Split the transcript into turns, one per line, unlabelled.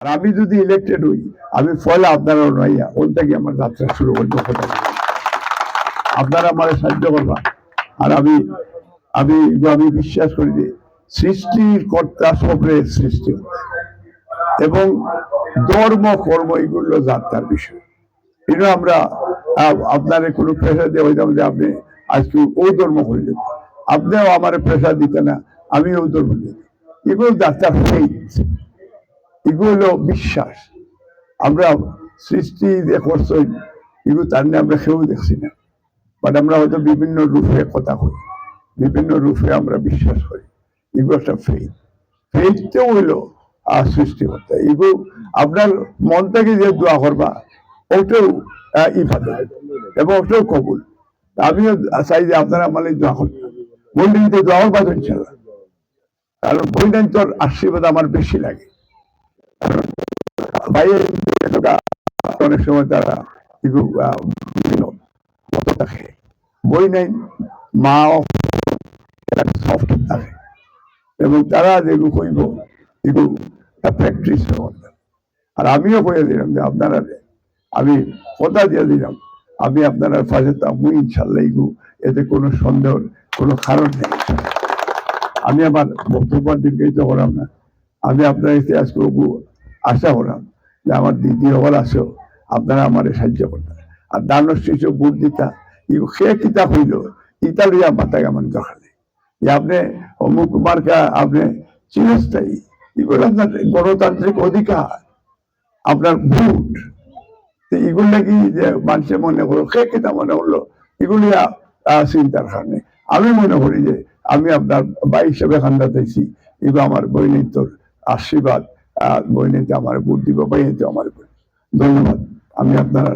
আর আমি যদি ইলেক্টেড হই, আমি ফলে আপনারা নইয়া ওন থেকে আমার যাত্রা শুরু করবো। আপনারা আমার সাহায্য করবা। আর আমি আমি আমি বিশ্বাস করি যে সৃষ্টির কর্তা সবরে সৃষ্টি এবং ধর্ম কর্ম এগুলো যাত্রার বিষয়। এটা আমরা আপনার কোনো প্রেশার দিয়ে হইতাম যে আপনি আজকে ওই ধর্ম করলেন, আপনিও আমার প্রেশার দিতে না, আমি ওই ধর্ম দিই। এগুলো যাত্রার ফেইথ, এগুলো হলো বিশ্বাস। আমরা সৃষ্টি যে করছেন এগুলো তার নিয়ে আমরা কেউ দেখছি না, বাট আমরা হয়তো বিভিন্ন রূপে কথা করি, বিভিন্ন রূপে আমরা বিশ্বাস করি। এগুলো একটা ফেইথ। ফেইথটাও হইলো সৃষ্টিকর্তা। এগুলো আপনার মন থেকে যে দোয়া করবা ওটাও ইবাদত এবং ওটাও কবুল। আমিও চাই যে আপনারা আমার দোয়া করবেন, বললেন যে দোয়া করবা তো ইনশাল্লাহ। কারণ বললেন তোর আশীর্বাদ আমার বেশি লাগে। কারণ বাইরে অনেক সময় তারা থাকে, বই নাই মা সফট থাকে এবং তারা যেগুলো কইব এগুলো প্র্যাকটিস করবেন। আর আমিও কয়ে দিলাম যে আপনারা, আমি কথা দিয়ে দিলাম আমি আপনারা পাশে থাকবো ইনশাল্লাহ। এগুলো এতে কোনো সন্দেহের কোনো কারণ নেই। আমি আমার বক্তব্য দীর্ঘায়িত করলাম না। আমি আপনার ইতিহাস করবো আশা করলাম যে আমার দিদি হল আসো, আপনারা আমার সাহায্য করতেন। আর দানব শিশু বুট দিতা সে কিতা হইল ইতা লইয়া মাথা কেমন দরকার নেই যে আপনি অমুক মার্কা আপনি চিরস্থায়ী। এগুলো আপনার গণতান্ত্রিক অধিকার, আপনার ভোট। এগুলো নাকি যে মানুষে মনে করো সে কিতা মনে করলো এগুলি চিন্তার কারণে আমি মনে করি যে আমি আপনার ভাই হিসেবে খান্দা চাইছি। এগুলো আমার বৈনিত্যর আশীর্বাদ, বৈনিতে আমার ভোট দিব, বৈনিতে আমার ধন্যবাদ। আমি আপনার